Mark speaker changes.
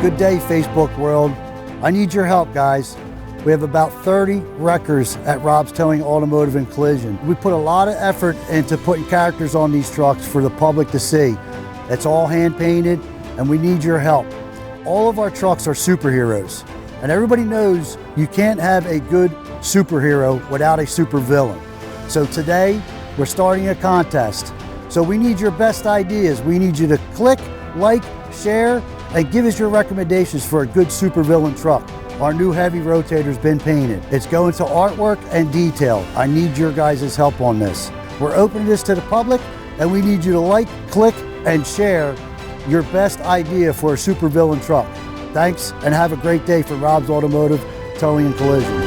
Speaker 1: Good day, Facebook world. I need your help, guys. We have about 30 wreckers at Rob's Towing Automotive and Collision. We put a lot of effort into putting characters on these trucks for the public to see. It's all hand painted and we need your help. All of our trucks are superheroes and everybody knows you can't have a good superhero without a supervillain. So today we're starting a contest. So we need your best ideas. We need you to click, like, share, and give us your recommendations for a good supervillain truck. Our new heavy rotator's been painted. It's going to artwork and detail. I need your guys' help on this. We're opening this to the public and we need you to like, click, and share your best idea for a supervillain truck. Thanks and have a great day from Rob's Automotive Towing and Collision.